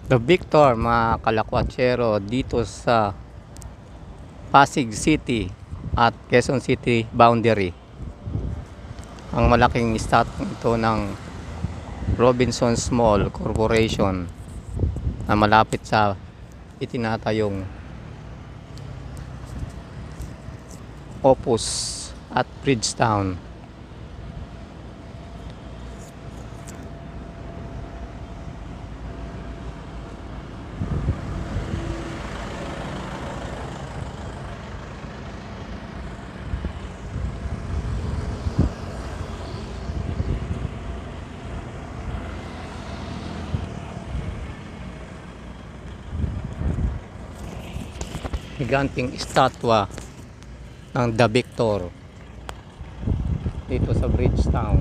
The Victor, mga kalakwatsero, dito sa Pasig City at Quezon City boundary. Ang malaking statue ito ng Robinsons Mall Corporation na malapit sa itinatayong Opus at Bridgetown. Higanting estatwa ng The Victor dito sa Bridgetown.